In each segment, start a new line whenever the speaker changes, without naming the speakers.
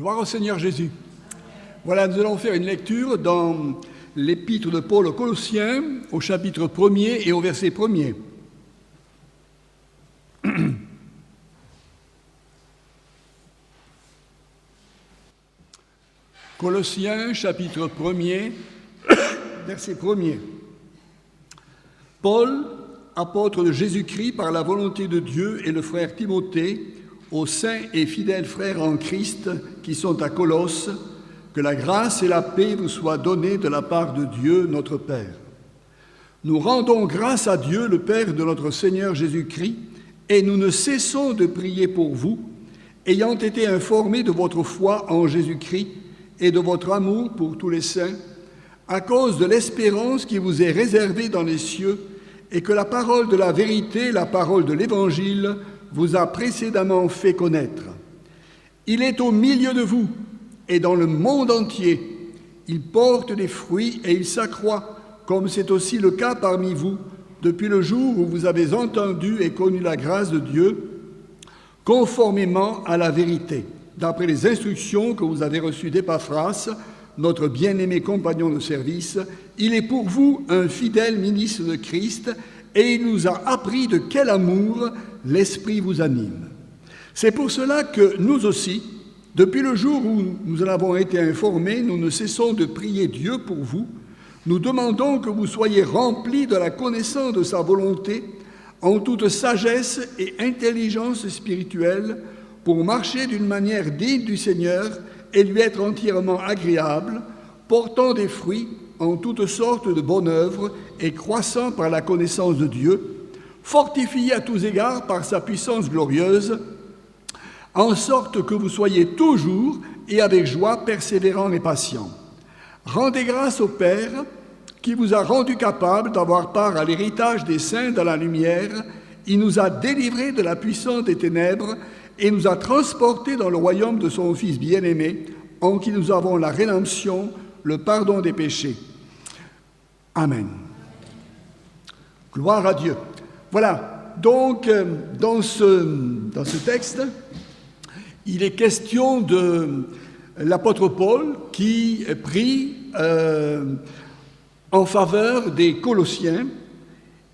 Gloire au Seigneur Jésus. Voilà, nous allons faire une lecture dans l'épître de Paul aux Colossiens, au chapitre 1er et au verset 1er. Colossiens, chapitre 1er, verset 1er. Paul, apôtre de Jésus-Christ par la volonté de Dieu, et le frère Timothée, aux saints et fidèles frères en Christ qui sont à Colosse, que la grâce et la paix vous soient données de la part de Dieu, notre Père. Nous rendons grâce à Dieu, le Père de notre Seigneur Jésus-Christ, et nous ne cessons de prier pour vous, ayant été informés de votre foi en Jésus-Christ et de votre amour pour tous les saints, à cause de l'espérance qui vous est réservée dans les cieux, et que la parole de la vérité, la parole de l'Évangile, vous a précédemment fait connaître. Il est au milieu de vous et dans le monde entier. Il porte des fruits et il s'accroît, comme c'est aussi le cas parmi vous, depuis le jour où vous avez entendu et connu la grâce de Dieu, conformément à la vérité, d'après les instructions que vous avez reçues d'Épaphras, notre bien-aimé compagnon de service. Il est pour vous un fidèle ministre de Christ, et il nous a appris de quel amour l'Esprit vous anime. C'est pour cela que nous aussi, depuis le jour où nous en avons été informés, nous ne cessons de prier Dieu pour vous. Nous demandons que vous soyez remplis de la connaissance de sa volonté, en toute sagesse et intelligence spirituelle, pour marcher d'une manière digne du Seigneur et lui être entièrement agréable, portant des fruits en toutes sortes de bonnes œuvres et croissant par la connaissance de Dieu, fortifié à tous égards par sa puissance glorieuse, en sorte que vous soyez toujours et avec joie persévérants et patients. Rendez grâce au Père qui vous a rendu capable d'avoir part à l'héritage des saints dans la lumière. Il nous a délivrés de la puissance des ténèbres et nous a transportés dans le royaume de son Fils bien-aimé, en qui nous avons la rédemption, le pardon des péchés. Amen. Gloire à Dieu. Voilà, donc dans ce texte, il est question de l'apôtre Paul qui prie en faveur des Colossiens,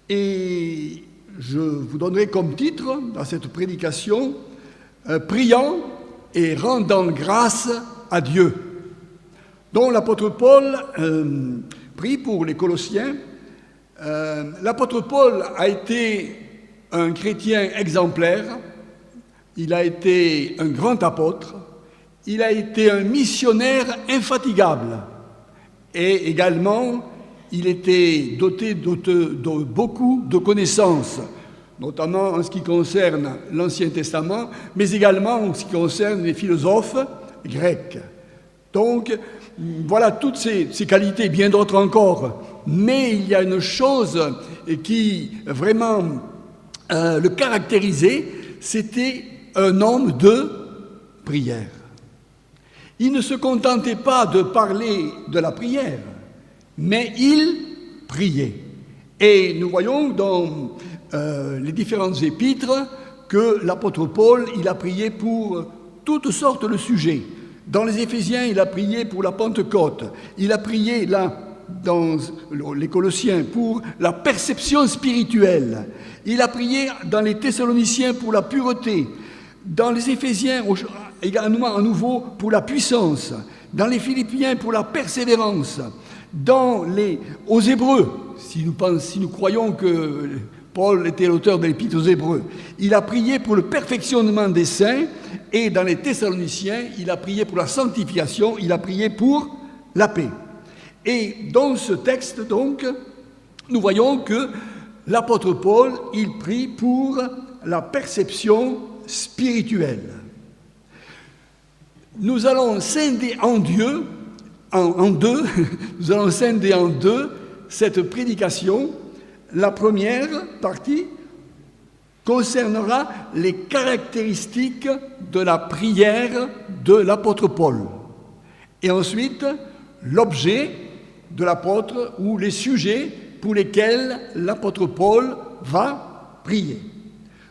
et je vous donnerai comme titre dans cette prédication « Priant et rendant grâce à Dieu ». Donc l'apôtre Paul prie pour les Colossiens. L'apôtre Paul a été un chrétien exemplaire, il a été un grand apôtre, il a été un missionnaire infatigable, et également il était doté de beaucoup de connaissances, notamment en ce qui concerne l'Ancien Testament, mais également en ce qui concerne les philosophes grecs. Donc, voilà toutes ces qualités, bien d'autres encore. Mais il y a une chose qui vraiment le caractérisait, c'était un homme de prière. Il ne se contentait pas de parler de la prière, mais il priait. Et nous voyons dans les différentes épîtres que l'apôtre Paul, il a prié pour toutes sortes de sujets. Dans les Éphésiens, il a prié pour la Pentecôte. Il a prié là, dans les Colossiens, pour la perception spirituelle. Il a prié dans les Thessaloniciens pour la pureté. Dans les Éphésiens, également à nouveau pour la puissance. Dans les Philippiens, pour la persévérance. Aux Hébreux, si nous croyons que Paul était l'auteur de l'Épître aux Hébreux, il a prié pour le perfectionnement des saints, et dans les Thessaloniciens, il a prié pour la sanctification, il a prié pour la paix. Et dans ce texte, donc, nous voyons que l'apôtre Paul, il prie pour la perception spirituelle. Nous allons scinder en deux, nous allons scinder en deux cette prédication. La première partie concernera les caractéristiques de la prière de l'apôtre Paul. Et ensuite, l'objet de l'apôtre ou les sujets pour lesquels l'apôtre Paul va prier.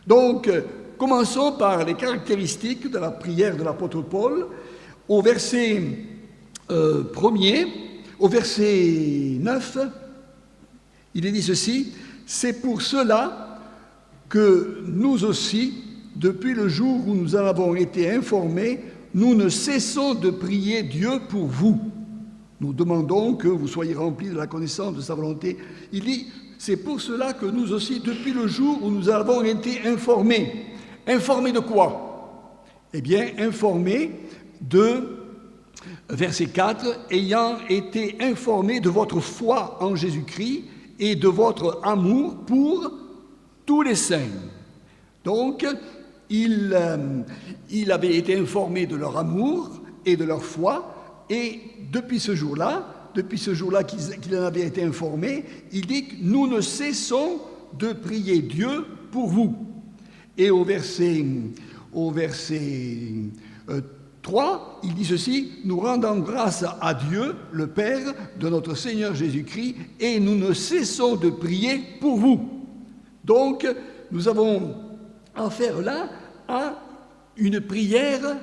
Donc, commençons par les caractéristiques de la prière de l'apôtre Paul. au verset 1er, au verset 9, il est dit ceci: « C'est pour cela que nous aussi, depuis le jour où nous en avons été informés, nous ne cessons de prier Dieu pour vous. Nous demandons que vous soyez remplis de la connaissance de sa volonté. » Il dit, c'est pour cela que nous aussi, depuis le jour où nous avons été informés. Informés de quoi? Eh bien, informés de, verset 4, ayant été informés de votre foi en Jésus-Christ et de votre amour pour tous les saints. Donc, il avait été informé de leur amour et de leur foi, et depuis ce jour-là qu'il en avait été informé, il dit que nous ne cessons de prier Dieu pour vous. Et au verset 3, il dit ceci: « Nous rendons grâce à Dieu, le Père de notre Seigneur Jésus-Christ, et nous ne cessons de prier pour vous. » Donc, nous avons affaire là à une prière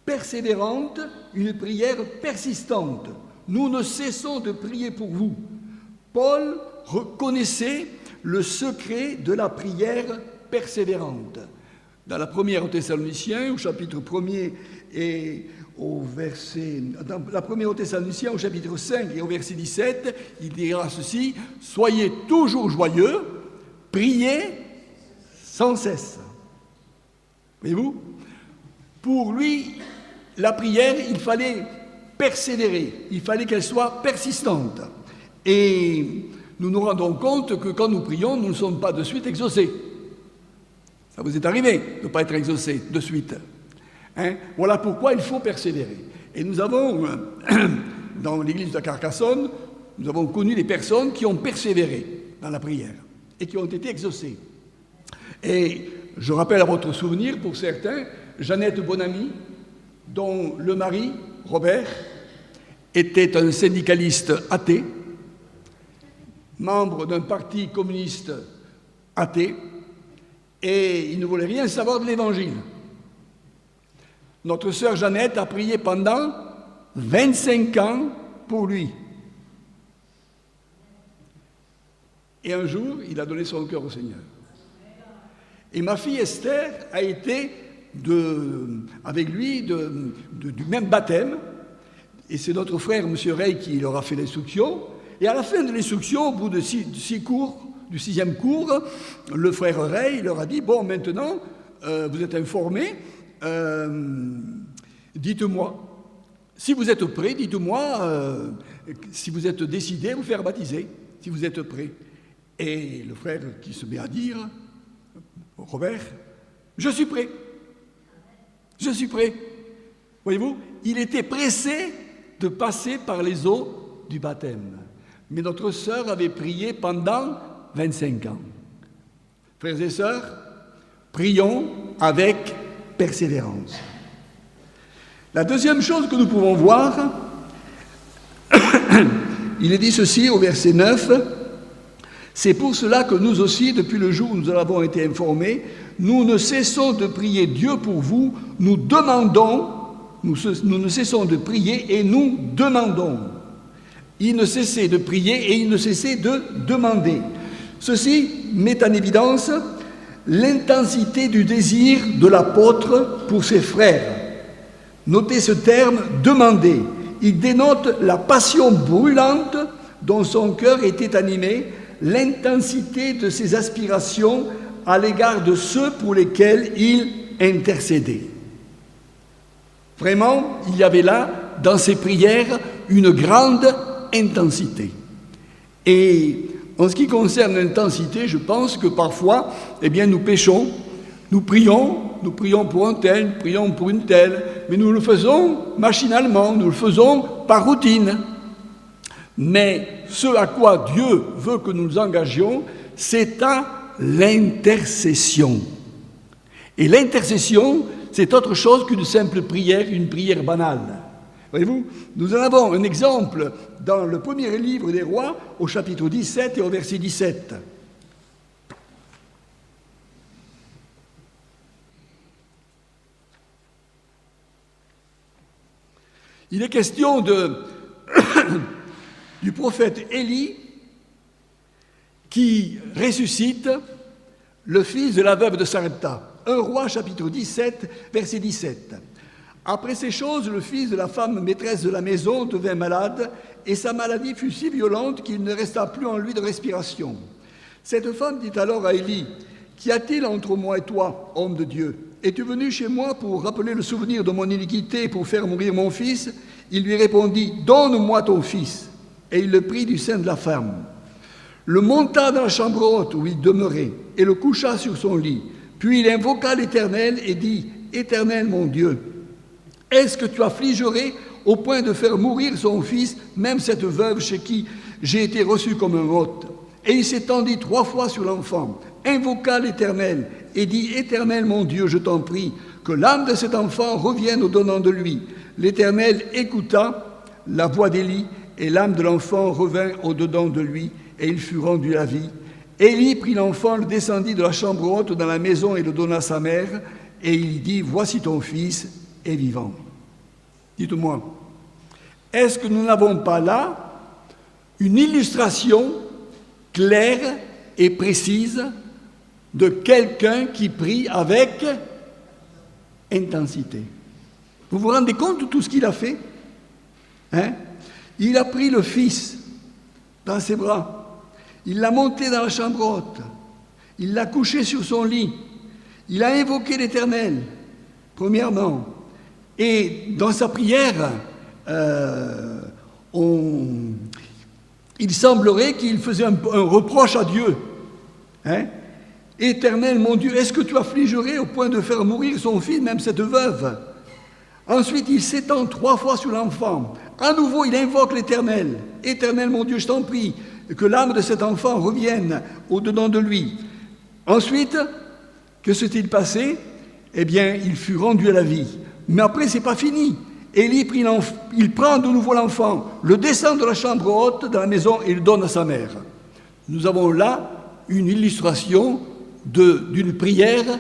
persévérante, une prière persistante. Nous ne cessons de prier pour vous. Paul reconnaissait le secret de la prière persévérante. Dans la première aux Thessaloniciens, au chapitre 1er et au verset... Dans la première aux Thessaloniciens, au chapitre 5 et au verset 17, il dira ceci: « Soyez toujours joyeux, priez sans cesse. » Voyez-vous? Pour lui, la prière, il fallait persévérer, il fallait qu'elle soit persistante. Et nous nous rendons compte que quand nous prions, nous ne sommes pas de suite exaucés. Ça vous est arrivé de ne pas être exaucé de suite. Voilà pourquoi il faut persévérer. Et nous avons, dans l'église de Carcassonne, nous avons connu des personnes qui ont persévéré dans la prière et qui ont été exaucées. Et je rappelle à votre souvenir, pour certains, Jeannette Bonamy, dont le mari, Robert, était un syndicaliste athée, membre d'un parti communiste athée, et il ne voulait rien savoir de l'Évangile. Notre sœur Jeannette a prié pendant 25 ans pour lui. Et un jour, il a donné son cœur au Seigneur. Et ma fille Esther a été avec lui du même baptême. Et c'est notre frère, M. Rey, qui leur a fait l'instruction. Et à la fin de l'instruction, au bout de six cours, du 6e cours, le frère Rey leur a dit: « Bon, maintenant, vous êtes informés, dites-moi, si vous êtes prêts, dites-moi si vous êtes décidés à vous faire baptiser, si vous êtes prêts. » Et le frère qui se met à dire, Robert: « Je suis prêt. Je suis prêt. » Voyez-vous, il était pressé de passer par les eaux du baptême. Mais notre sœur avait prié pendant 25 ans. Frères et sœurs, prions avec persévérance. La deuxième chose que nous pouvons voir, il est dit ceci au verset 9, « C'est pour cela que nous aussi, depuis le jour où nous en avons été informés, nous ne cessons de prier Dieu pour vous, nous ne cessons de prier et nous demandons. » Il ne cessait de prier et il ne cessait de demander. Ceci met en évidence l'intensité du désir de l'apôtre pour ses frères. Notez ce terme « demander ». Il dénote la passion brûlante dont son cœur était animé, l'intensité de ses aspirations à l'égard de ceux pour lesquels il intercédait. Vraiment, il y avait là, dans ses prières, une grande intensité. Et en ce qui concerne l'intensité, je pense que parfois, nous péchons, nous prions pour un tel, nous prions pour une telle, mais nous le faisons machinalement, nous le faisons par routine. Mais ce à quoi Dieu veut que nous nous engagions, c'est à l'intercession. Et l'intercession, c'est autre chose qu'une simple prière, une prière banale. Voyez-vous, nous en avons un exemple dans le premier livre des Rois, au chapitre 17 et au verset 17. Il est question du prophète Élie qui ressuscite le fils de la veuve de Sarepta. 1 Roi, chapitre 17, verset 17. Après ces choses, le fils de la femme maîtresse de la maison devint malade, et sa maladie fut si violente qu'il ne resta plus en lui de respiration. Cette femme dit alors à Élie, « Qu'y a-t-il entre moi et toi, homme de Dieu ? Es-tu venu chez moi pour rappeler le souvenir de mon iniquité et pour faire mourir mon fils ?» Il lui répondit, « Donne-moi ton fils. » Et il le prit du sein de la femme. Le monta dans la chambre haute où il demeurait et le coucha sur son lit. Puis il invoqua l'Éternel et dit, « Éternel mon Dieu, est-ce que tu affligerais au point de faire mourir son fils, même cette veuve chez qui j'ai été reçu comme un hôte ?» Et il s'étendit 3 fois sur l'enfant, invoqua l'Éternel et dit, « Éternel mon Dieu, je t'en prie, que l'âme de cet enfant revienne au-dedans de lui. » L'Éternel écouta la voix d'Élie, et l'âme de l'enfant revint au-dedans de lui, et il fut rendu à vie. Élie prit l'enfant, le descendit de la chambre haute dans la maison et le donna à sa mère, et il dit, « Voici ton fils est vivant. » Dites-moi, est-ce que nous n'avons pas là une illustration claire et précise de quelqu'un qui prie avec intensité? Vous vous rendez compte de tout ce qu'il a fait? Il a pris le fils dans ses bras, il l'a monté dans la chambre haute, il l'a couché sur son lit, il a invoqué l'Éternel, premièrement, et dans sa prière, il semblerait qu'il faisait un reproche à Dieu. Éternel, mon Dieu, est-ce que tu affligerais au point de faire mourir son fils, même cette veuve? Ensuite, il s'étend 3 fois sur l'enfant. À nouveau, il invoque l'Éternel. Éternel, mon Dieu, je t'en prie, que l'âme de cet enfant revienne au-dedans de lui. Ensuite, que s'est-il passé? Eh bien, il fut rendu à la vie. Mais après, c'est pas fini. Élie il prend de nouveau l'enfant, le descend de la chambre haute dans la maison et le donne à sa mère. Nous avons là une illustration d'une prière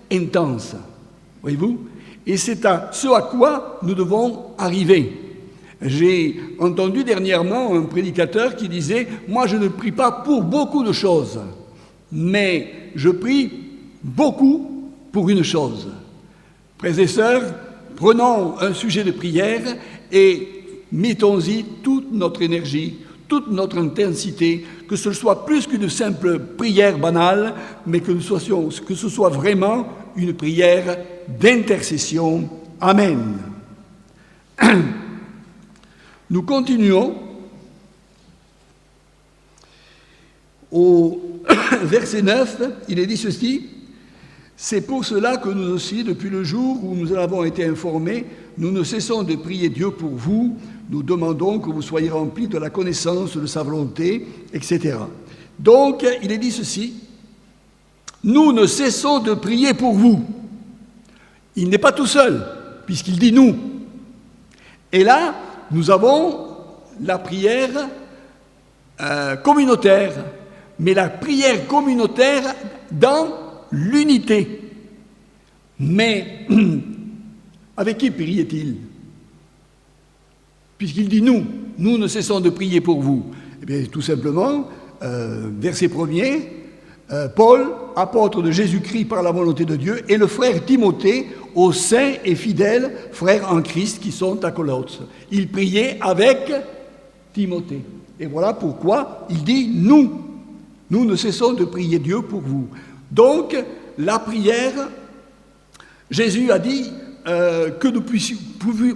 intense. Voyez-vous? Et c'est à ce à quoi nous devons arriver. J'ai entendu dernièrement un prédicateur qui disait « Moi, je ne prie pas pour beaucoup de choses, mais je prie beaucoup pour une chose. » Frères et sœurs, prenons un sujet de prière et mettons-y toute notre énergie, toute notre intensité, que ce soit plus qu'une simple prière banale, mais que ce soit vraiment une prière d'intercession. Amen. Nous continuons au verset 9, il est dit ceci, « C'est pour cela que nous aussi, depuis le jour où nous en avons été informés, nous ne cessons de prier Dieu pour vous, nous demandons que vous soyez remplis de la connaissance de sa volonté, etc. » Donc, il est dit ceci, « Nous ne cessons de prier pour vous. » Il n'est pas tout seul, puisqu'il dit « nous ». Et là, nous avons la prière communautaire, mais la prière communautaire dans l'unité. Mais avec qui priait-il? Puisqu'il dit nous ne cessons de prier pour vous. Eh bien, tout simplement, verset 1er, Paul, apôtre de Jésus-Christ par la volonté de Dieu, et le frère Timothée, aux saints et fidèles frères en Christ qui sont à Colosse. Il priait avec Timothée. Et voilà pourquoi il dit nous ne cessons de prier Dieu pour vous. Donc, la prière, Jésus a dit que nous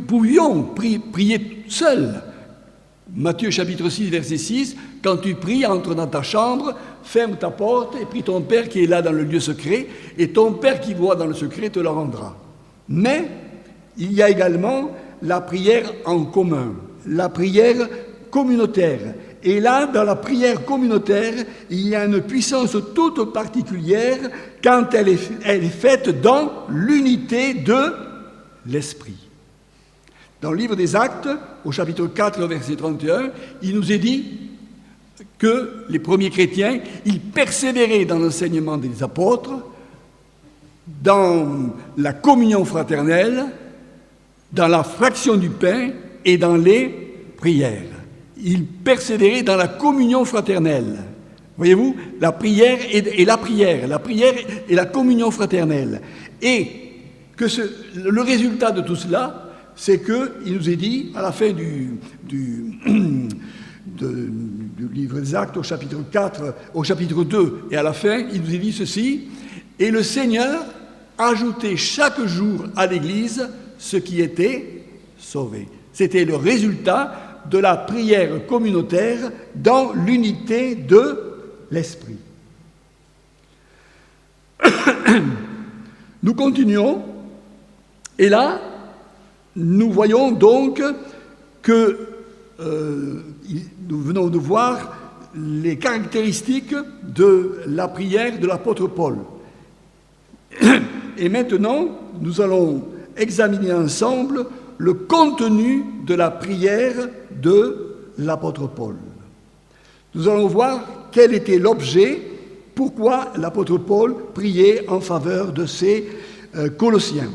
pouvions prier seuls. Matthieu chapitre 6, verset 6, « Quand tu pries, entre dans ta chambre, ferme ta porte et prie ton Père qui est là dans le lieu secret, et ton Père qui voit dans le secret te le rendra. » Mais il y a également la prière en commun, la prière communautaire. Et là, dans la prière communautaire, il y a une puissance toute particulière quand elle est faite dans l'unité de l'Esprit. Dans le livre des Actes, au chapitre 4, verset 31, il nous est dit que les premiers chrétiens, ils persévéraient dans l'enseignement des apôtres, dans la communion fraternelle, dans la fraction du pain et dans les prières. Il persévérait dans la communion fraternelle. Voyez-vous, la prière et la prière et la communion fraternelle. Et que le résultat de tout cela, c'est qu'il nous est dit, à la fin du livre des Actes, au chapitre 4, au chapitre 2, et à la fin, il nous est dit ceci, « Et le Seigneur ajoutait chaque jour à l'Église ceux qui étaient sauvés. » C'était le résultat de la prière communautaire dans l'unité de l'Esprit. Nous continuons, et là, nous voyons donc que nous venons de voir les caractéristiques de la prière de l'apôtre Paul. Et maintenant, nous allons examiner ensemble le contenu de la prière de l'apôtre Paul. Nous allons voir quel était l'objet, pourquoi l'apôtre Paul priait en faveur de ses Colossiens.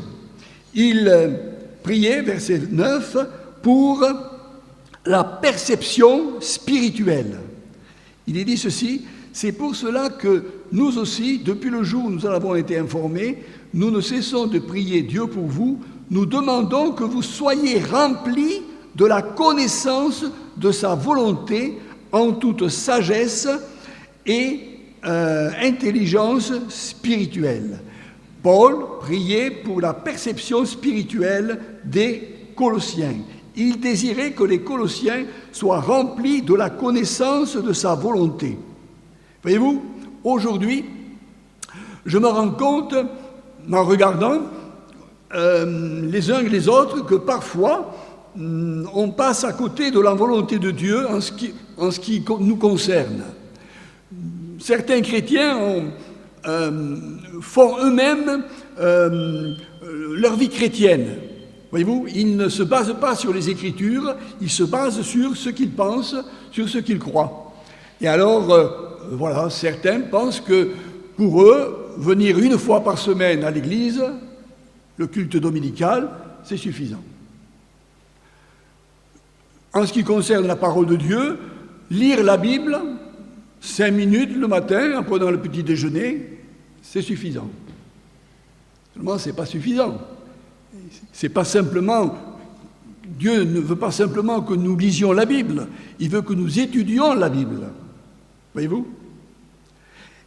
Il priait, verset 9, pour la perception spirituelle. Il est dit ceci, c'est pour cela que nous aussi, depuis le jour où nous en avons été informés, nous ne cessons de prier Dieu pour vous, nous demandons que vous soyez remplis de la connaissance de sa volonté en toute sagesse et intelligence spirituelle. Paul priait pour la perception spirituelle des Colossiens. Il désirait que les Colossiens soient remplis de la connaissance de sa volonté. Voyez-vous, aujourd'hui, je me rends compte, en regardant les uns et les autres, que parfois, on passe à côté de la volonté de Dieu en ce qui nous concerne. Certains chrétiens font eux-mêmes leur vie chrétienne. Voyez-vous, ils ne se basent pas sur les Écritures, ils se basent sur ce qu'ils pensent, sur ce qu'ils croient. Et alors, voilà, certains pensent que pour eux, venir une fois par semaine à l'église, le culte dominical, c'est suffisant. En ce qui concerne la parole de Dieu, lire la Bible, 5 minutes le matin, en prenant le petit déjeuner, c'est suffisant. Seulement, ce n'est pas suffisant. C'est pas simplement, Dieu ne veut pas simplement que nous lisions la Bible, il veut que nous étudions la Bible. Voyez-vous ?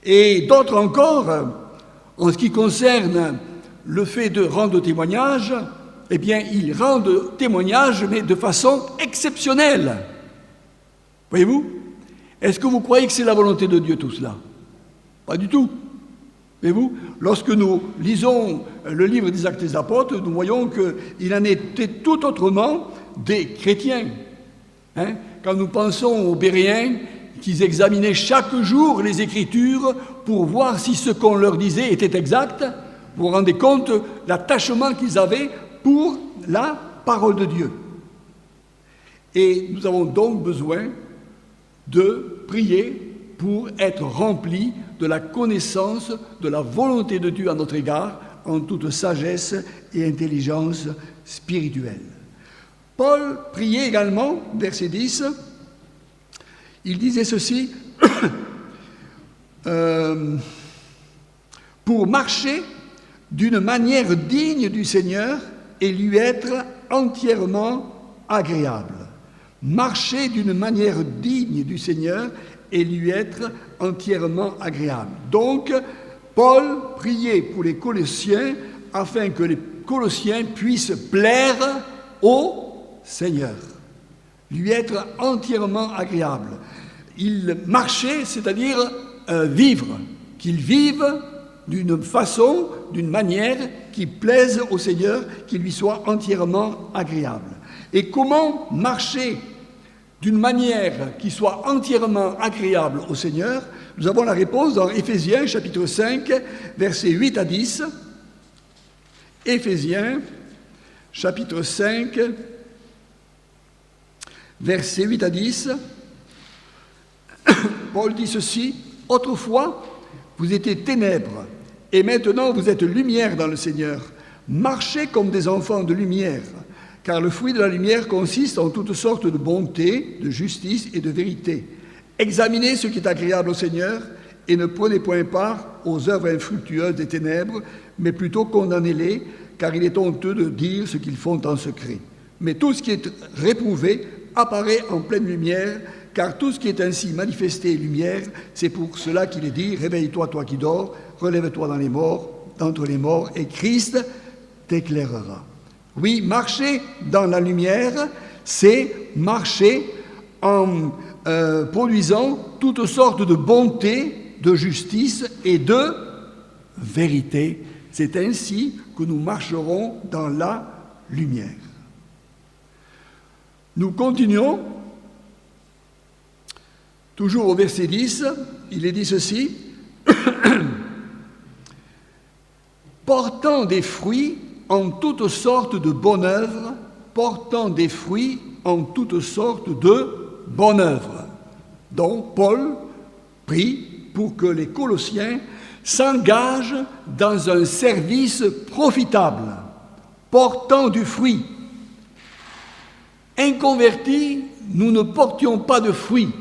Et d'autres encore, en ce qui concerne le fait de rendre témoignage, eh bien, ils rendent témoignage, mais de façon exceptionnelle. Voyez-vous ? Est-ce que vous croyez que c'est la volonté de Dieu tout cela ? Pas du tout. Voyez-vous ? Lorsque nous lisons le livre des Actes des Apôtres, nous voyons qu'il en était tout autrement des chrétiens. Quand nous pensons aux Béréens, qu'ils examinaient chaque jour les Écritures pour voir si ce qu'on leur disait était exact, vous vous rendez compte de l'attachement qu'ils avaient pour la parole de Dieu. Et nous avons donc besoin de prier pour être remplis de la connaissance de la volonté de Dieu à notre égard en toute sagesse et intelligence spirituelle. Paul priait également, verset 10, il disait ceci, pour marcher d'une manière digne du Seigneur et lui être entièrement agréable. Marcher d'une manière digne du Seigneur et lui être entièrement agréable. Donc, Paul priait pour les Colossiens afin que les Colossiens puissent plaire au Seigneur, lui être entièrement agréable. Il marchait, c'est-à-dire vivre, qu'il vive d'une façon, d'une manière qui plaise au Seigneur, qui lui soit entièrement agréable. Et comment marcher d'une manière qui soit entièrement agréable au Seigneur? Nous avons la réponse dans Éphésiens, chapitre 5, versets 8 à 10. Éphésiens, chapitre 5, versets 8 à 10. Paul dit ceci, « Autrefois, vous étiez ténèbres, et maintenant vous êtes lumière dans le Seigneur. Marchez comme des enfants de lumière, car le fruit de la lumière consiste en toutes sortes de bonté, de justice et de vérité. Examinez ce qui est agréable au Seigneur et ne prenez point part aux œuvres infructueuses des ténèbres, mais plutôt condamnez-les, car il est honteux de dire ce qu'ils font en secret. Mais tout ce qui est réprouvé apparaît en pleine lumière, car tout ce qui est ainsi manifesté est lumière. C'est pour cela qu'il est dit « Réveille-toi, toi qui dors, relève-toi d'entre les morts, et Christ t'éclairera. » Oui, marcher dans la lumière, c'est marcher en produisant toutes sortes de bonté, de justice et de vérité. C'est ainsi que nous marcherons dans la lumière. Nous continuons, toujours au verset 10, il est dit ceci, « Portant des fruits en toutes sortes de bonnes œuvres, portant des fruits en toutes sortes de bonnes œuvres. » Donc Paul prie pour que les Colossiens s'engagent dans un service profitable, portant du fruit. Inconvertis, nous ne portions pas de fruits.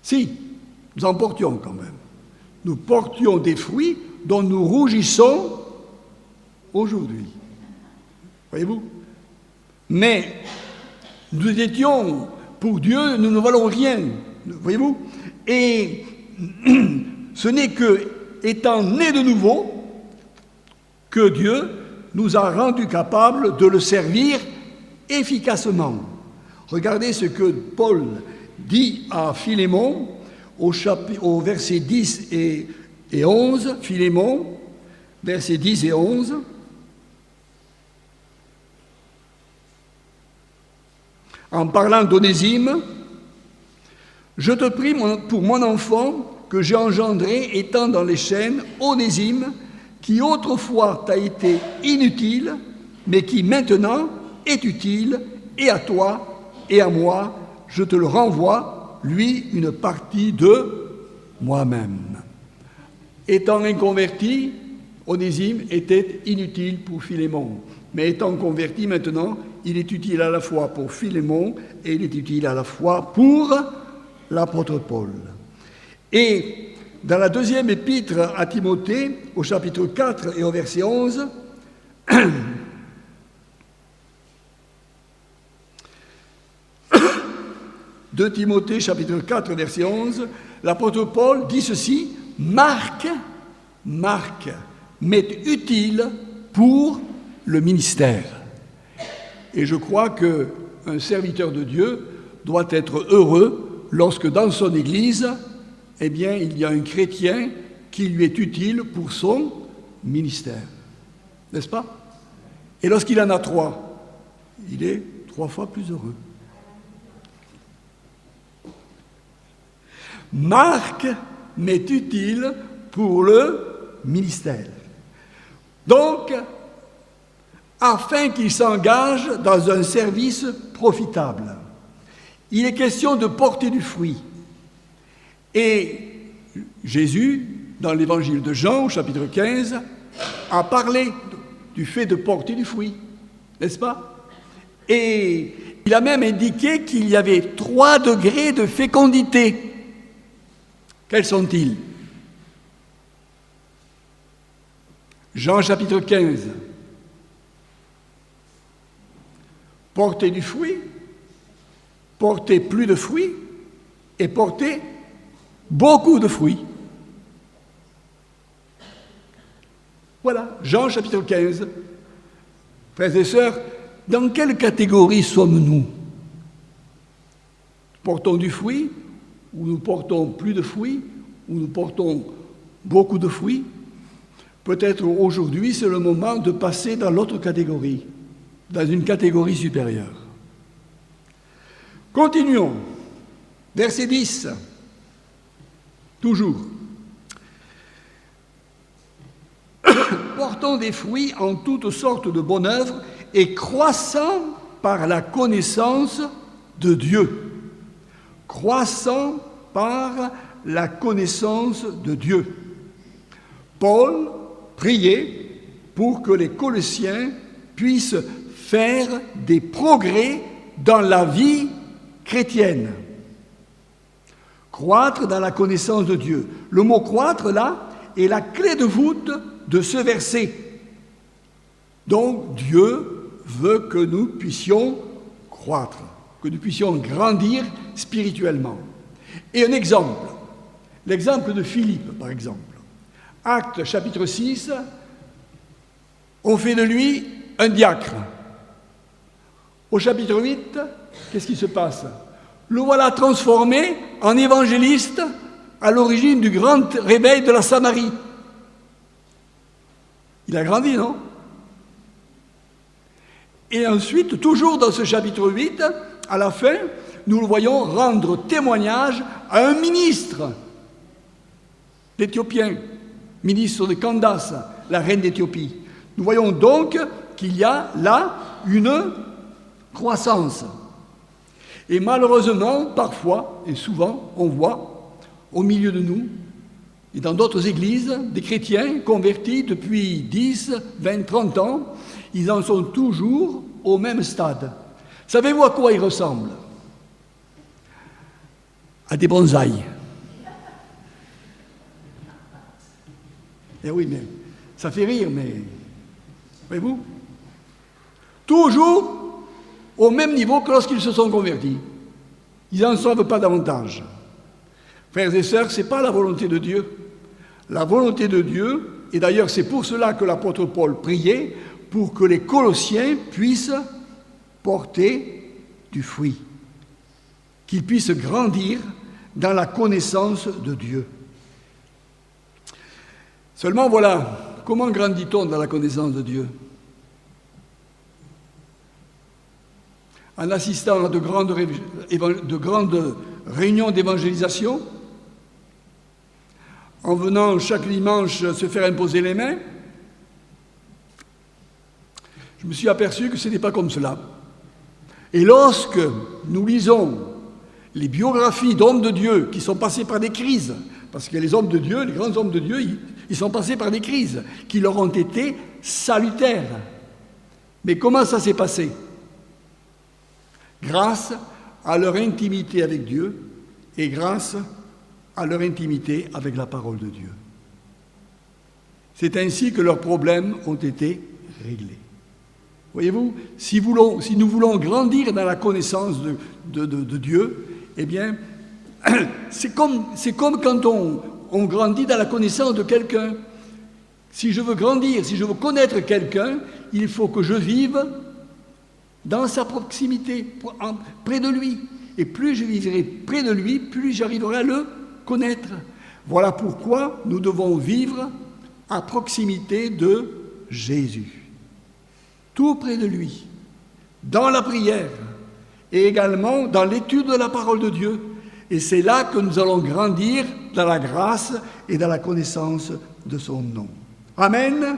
Si, nous en portions quand même. Nous portions des fruits dont nous rougissons aujourd'hui. Voyez-vous? Mais nous étions, pour Dieu, nous ne valons rien. Voyez-vous? Et ce n'est que, étant nés de nouveau, que Dieu nous a rendus capables de le servir efficacement. Regardez ce que Paul dit à Philémon au verset 10 et 11. Philémon, versets 10 et 11. En parlant d'Onésime, « Je te prie pour mon enfant que j'ai engendré étant dans les chaînes, Onésime, qui autrefois t'a été inutile, mais qui maintenant est utile, et à toi et à moi, je te le renvoie, lui, une partie de moi-même. » Étant inconverti, Onésime était inutile pour Philémon. Mais étant converti maintenant, il est utile à la fois pour Philémon et il est utile à la fois pour l'apôtre Paul. Et dans la deuxième épître à Timothée, au chapitre 4 et au verset 11, de Timothée, chapitre 4, verset 11, l'apôtre Paul dit ceci, « Marc m'est utile pour le ministère. » Et je crois qu'un serviteur de Dieu doit être heureux lorsque dans son Église, eh bien, il y a un chrétien qui lui est utile pour son ministère. N'est-ce pas? Et lorsqu'il en a 3, il est 3 fois plus heureux. Marc m'est utile pour le ministère. Donc, afin qu'il s'engage dans un service profitable, il est question de porter du fruit. Et Jésus, dans l'évangile de Jean, au chapitre 15, a parlé du fait de porter du fruit, n'est-ce pas? Et il a même indiqué qu'il y avait 3 degrés de fécondité. Quels sont-ils? Jean chapitre 15. Porter du fruit, porter plus de fruits et porter beaucoup de fruits. Voilà, Jean chapitre 15. Frères et sœurs, dans quelle catégorie sommes-nous? Portons du fruit, ou nous portons plus de fruits, ou nous portons beaucoup de fruits? Peut-être aujourd'hui, c'est le moment de passer dans l'autre catégorie, dans une catégorie supérieure. Continuons. Verset 10. Toujours. Portons des fruits en toutes sortes de bonnes œuvres et croissant par la connaissance de Dieu. Croissant par la connaissance de Dieu. Paul priait pour que les Colossiens puissent faire des progrès dans la vie chrétienne. Croître dans la connaissance de Dieu. Le mot croître, là, est la clé de voûte de ce verset. Donc, Dieu veut que nous puissions croître, que nous puissions grandir spirituellement. Et un exemple, l'exemple de Philippe, par exemple. Actes chapitre 6, on fait de lui un diacre. Au chapitre 8, qu'est-ce qui se passe? Le voilà transformé en évangéliste à l'origine du grand réveil de la Samarie. Il a grandi, non? Et ensuite, toujours dans ce chapitre 8, à la fin, nous le voyons rendre témoignage à un ministre, l'Éthiopien, ministre de Candace, la reine d'Éthiopie. Nous voyons donc qu'il y a là une croissance. Et malheureusement, parfois et souvent, on voit au milieu de nous et dans d'autres églises, des chrétiens convertis depuis 10, 20, 30 ans, ils en sont toujours au même stade. Savez-vous à quoi ils ressemblent? À des bonsaïs. Eh oui, mais ça fait rire, mais voyez-vous? Toujours au même niveau que lorsqu'ils se sont convertis. Ils n'en savent pas davantage. Frères et sœurs, ce n'est pas la volonté de Dieu. La volonté de Dieu, et d'ailleurs c'est pour cela que l'apôtre Paul priait, pour que les Colossiens puissent porter du fruit, qu'ils puissent grandir dans la connaissance de Dieu. Seulement voilà, comment grandit-on dans la connaissance de Dieu? En assistant à de grandes réunions d'évangélisation, en venant chaque dimanche se faire imposer les mains. Je me suis aperçu que ce n'est pas comme cela. Et lorsque nous lisons les biographies d'hommes de Dieu qui sont passés par des crises, parce que les hommes de Dieu, les grands hommes de Dieu, ils sont passés par des crises qui leur ont été salutaires. Mais comment ça s'est passé? Grâce à leur intimité avec Dieu et grâce à leur intimité avec la parole de Dieu. C'est ainsi que leurs problèmes ont été réglés. Voyez-vous, si nous voulons grandir dans la connaissance de Dieu, eh bien, c'est comme quand on grandit dans la connaissance de quelqu'un. Si je veux grandir, si je veux connaître quelqu'un, il faut que je vive dans sa proximité, près de lui. Et plus je vivrai près de lui, plus j'arriverai à le connaître. Voilà pourquoi nous devons vivre à proximité de Jésus. Tout près de lui, dans la prière et également dans l'étude de la parole de Dieu. Et c'est là que nous allons grandir dans la grâce et dans la connaissance de son nom. Amen.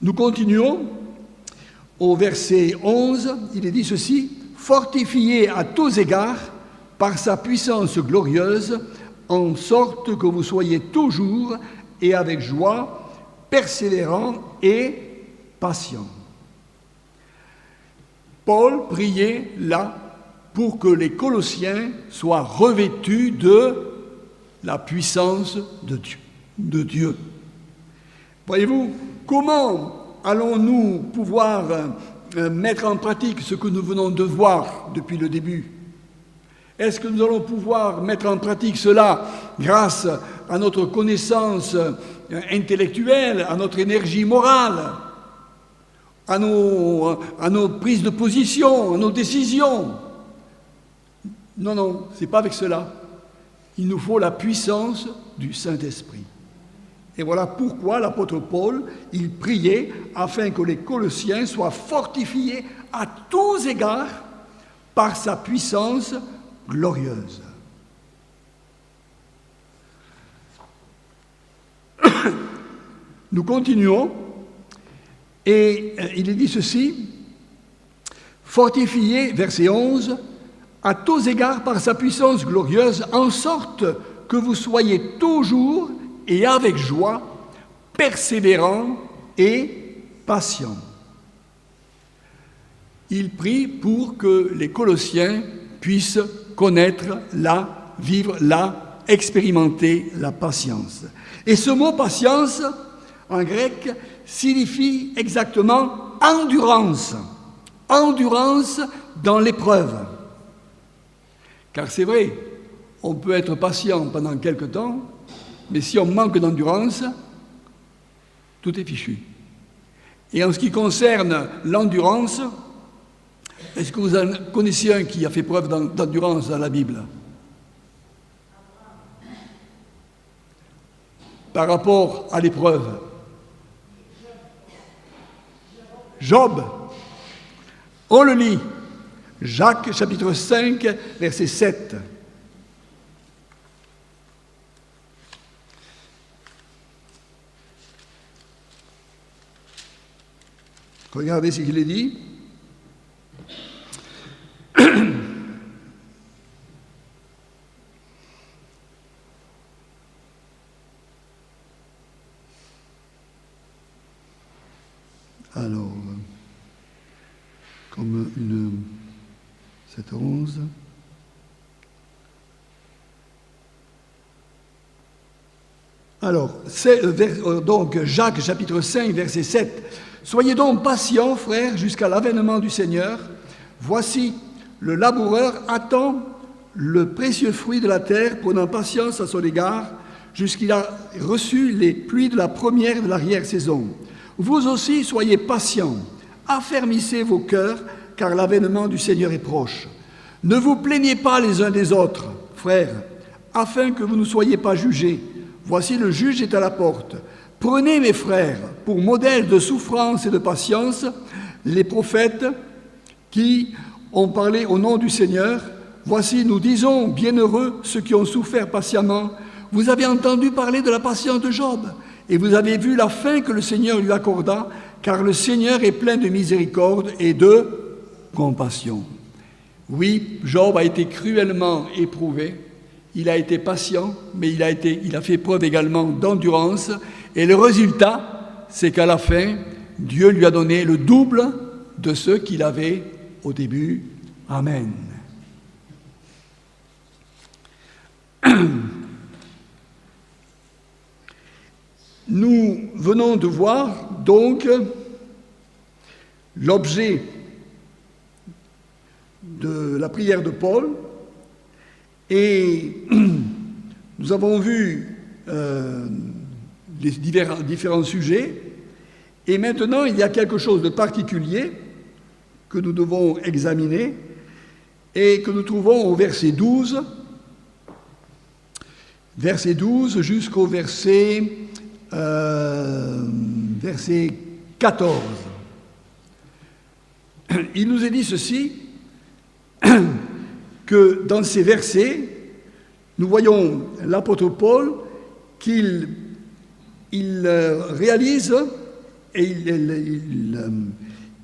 Nous continuons au verset 11, il est dit ceci, « Fortifiez à tous égards par sa puissance glorieuse, en sorte que vous soyez toujours et avec joie, persévérants et patients. » Paul priait là pour que les Colossiens soient revêtus de la puissance de Dieu. Voyez-vous, comment allons-nous pouvoir mettre en pratique ce que nous venons de voir depuis le début? Est-ce que nous allons pouvoir mettre en pratique cela grâce à notre connaissance intellectuelle, à notre énergie morale, à nos prises de position, à nos décisions? Non, non, ce n'est pas avec cela. Il nous faut la puissance du Saint-Esprit. Et voilà pourquoi l'apôtre Paul, il priait afin que les Colossiens soient fortifiés à tous égards par sa puissance glorieuse. Nous continuons et il est dit ceci, fortifiés, verset 11, à tous égards par sa puissance glorieuse, en sorte que vous soyez toujours et avec joie, persévérants et patient. Il prie pour que les Colossiens puissent connaître vivre expérimenter la patience. Et ce mot patience, en grec, signifie exactement endurance. Endurance dans l'épreuve. Car c'est vrai, on peut être patient pendant quelque temps, mais si on manque d'endurance, tout est fichu. Et en ce qui concerne l'endurance, est-ce que vous en connaissez un qui a fait preuve d'endurance dans la Bible? Par rapport à l'épreuve. Job. On le lit. Jacques, chapitre 5, verset 7. Regardez ce qu'il est dit. Alors, comme une 7-11. Alors, donc Jacques chapitre 5, verset 7. Soyez donc patients, frères, jusqu'à l'avènement du Seigneur. Voici, le laboureur attend le précieux fruit de la terre, prenant patience à son égard, jusqu'il a reçu les pluies de la première et de l'arrière-saison. Vous aussi, soyez patients, affermissez vos cœurs, car l'avènement du Seigneur est proche. Ne vous plaignez pas les uns des autres, frères, afin que vous ne soyez pas jugés. Voici, le juge est à la porte. Prenez, mes frères, pour modèle de souffrance et de patience, les prophètes qui ont parlé au nom du Seigneur. Voici, nous disons, bienheureux ceux qui ont souffert patiemment. Vous avez entendu parler de la patience de Job, et vous avez vu la fin que le Seigneur lui accorda, car le Seigneur est plein de miséricorde et de compassion. Oui, Job a été cruellement éprouvé, il a été patient, mais il a fait preuve également d'endurance, et le résultat, c'est qu'à la fin, Dieu lui a donné le double de ce qu'il avait au début. Amen. Nous venons de voir donc l'objet de la prière de Paul et nous avons vu les différents sujets et maintenant il y a quelque chose de particulier que nous devons examiner et que nous trouvons au verset 12 jusqu'au verset 14. Il nous est dit ceci, que dans ces versets, nous voyons l'apôtre Paul qu'il réalise et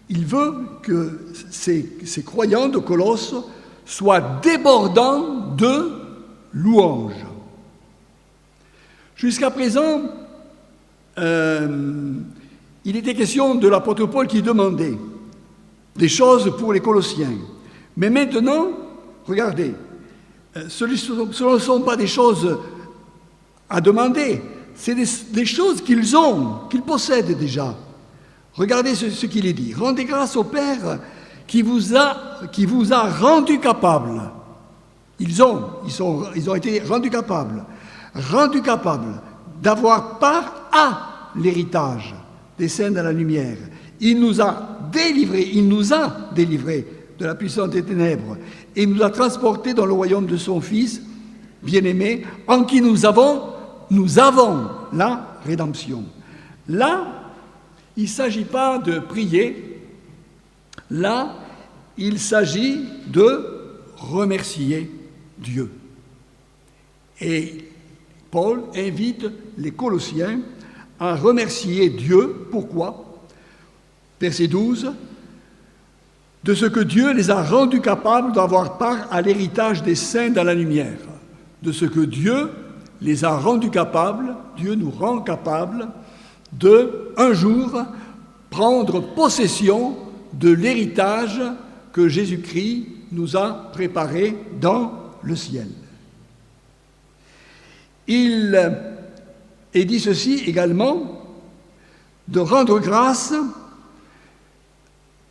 il veut que ces croyants de Colosse soient débordants de louanges. Jusqu'à présent, il était question de l'apôtre Paul qui demandait des choses pour les Colossiens. Mais maintenant, regardez, ce ne sont pas des choses à demander, c'est des choses qu'ils ont, qu'ils possèdent déjà. Regardez ce qu'il est dit. Rendez grâce au Père qui vous a rendu capable. Ils ont été rendus capables d'avoir part à l'héritage des saints dans la lumière. Il nous a délivrés de la puissance des ténèbres et nous a transportés dans le royaume de son Fils bien-aimé, en qui nous avons la rédemption. Là, il ne s'agit pas de prier, là, il s'agit de remercier Dieu. Et Paul invite les Colossiens à remercier Dieu. Pourquoi? Verset 12. De ce que Dieu les a rendus capables d'avoir part à l'héritage des saints dans la lumière. De ce que Dieu les a rendus capables, Dieu nous rend capables de un jour, prendre possession de l'héritage que Jésus-Christ nous a préparé dans le ciel. Il est dit ceci également, de rendre grâce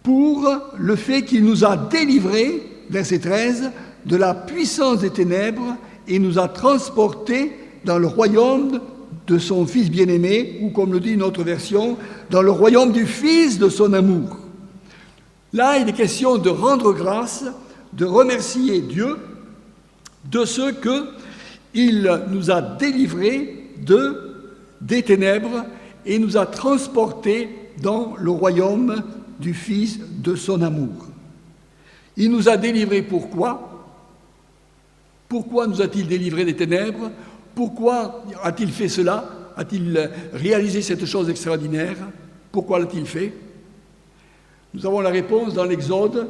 pour le fait qu'il nous a délivrés, verset 13, de la puissance des ténèbres et nous a transportés dans le royaume de son Fils bien-aimé, ou comme le dit une autre version, dans le royaume du Fils de son amour. Là, il est question de rendre grâce, de remercier Dieu de ce qu'il nous a délivrés des ténèbres et nous a transportés dans le royaume du Fils de son amour. Il nous a délivrés pourquoi? Pourquoi nous a-t-il délivrés des ténèbres? Pourquoi a-t-il fait cela? A-t-il réalisé cette chose extraordinaire? Pourquoi l'a-t-il fait? Nous avons la réponse dans l'Exode,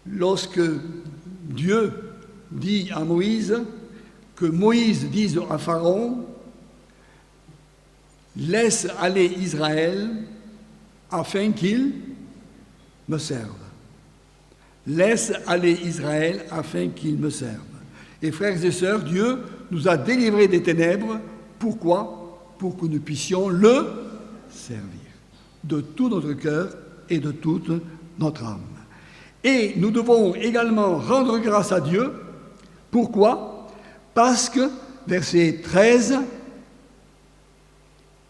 lorsque Dieu dit à Moïse, que Moïse dise à Pharaon, « Laisse aller Israël afin qu'il me serve. » Laisse aller Israël afin qu'il me serve. Et frères et sœurs, Dieu nous a délivrés des ténèbres. Pourquoi? Pour que nous puissions le servir de tout notre cœur et de toute notre âme. Et nous devons également rendre grâce à Dieu. Pourquoi? Parce que, verset 13,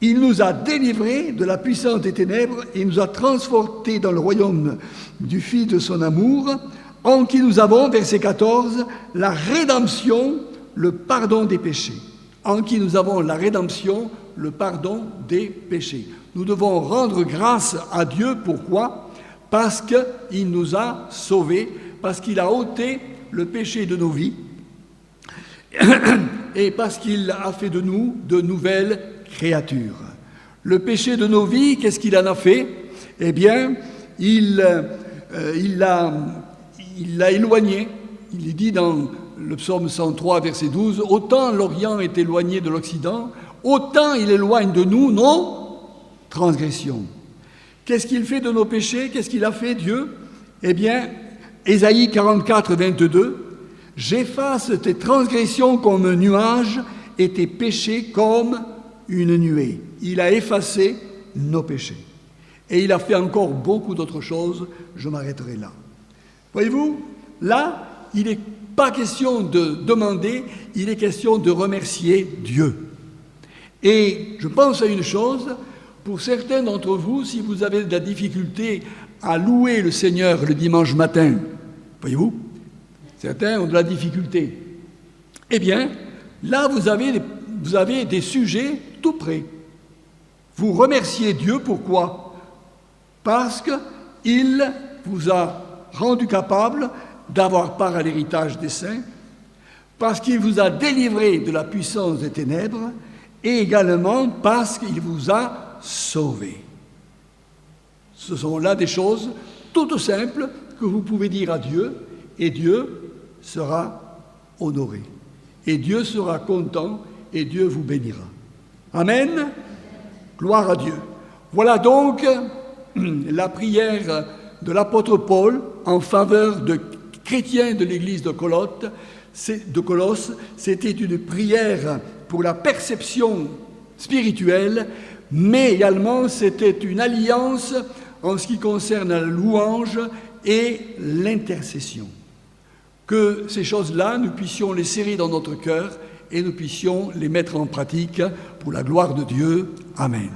il nous a délivrés de la puissance des ténèbres et nous a transportés dans le royaume du Fils de son amour, en qui nous avons, verset 14, la rédemption, le pardon des péchés. En qui nous avons la rédemption, le pardon des péchés. Nous devons rendre grâce à Dieu. Pourquoi? Parce qu'il nous a sauvés, parce qu'il a ôté le péché de nos vies et parce qu'il a fait de nous de nouvelles créatures. Le péché de nos vies, qu'est-ce qu'il en a fait? Eh bien, il l'a éloigné. Il est dit dans le psaume 103, verset 12, « Autant l'Orient est éloigné de l'Occident, autant il éloigne de nous nos transgressions. » Qu'est-ce qu'il fait de nos péchés? Qu'est-ce qu'il a fait, Dieu? Eh bien, Ésaïe 44, 22, « J'efface tes transgressions comme un nuage et tes péchés comme une nuée. » Il a effacé nos péchés. Et il a fait encore beaucoup d'autres choses. Je m'arrêterai là. Voyez-vous, là, il n'est pas question de demander, il est question de remercier Dieu. Et je pense à une chose, pour certains d'entre vous, si vous avez de la difficulté à louer le Seigneur le dimanche matin, voyez-vous, certains ont de la difficulté. Eh bien, là, vous avez des sujets tout près. Vous remerciez Dieu, pourquoi? Parce qu'il vous a rendu capable d'avoir part à l'héritage des saints, parce qu'il vous a délivré de la puissance des ténèbres, et également parce qu'il vous a sauvé. Ce sont là des choses toutes simples que vous pouvez dire à Dieu, et Dieu sera honoré. Et Dieu sera content, et Dieu vous bénira. Amen. Gloire à Dieu. Voilà donc la prière de l'apôtre Paul en faveur de chrétiens de l'église de Colosse. C'était une prière pour la perception spirituelle, mais également c'était une alliance en ce qui concerne la louange et l'intercession. Que ces choses-là, nous puissions les serrer dans notre cœur et nous puissions les mettre en pratique pour la gloire de Dieu. Amen.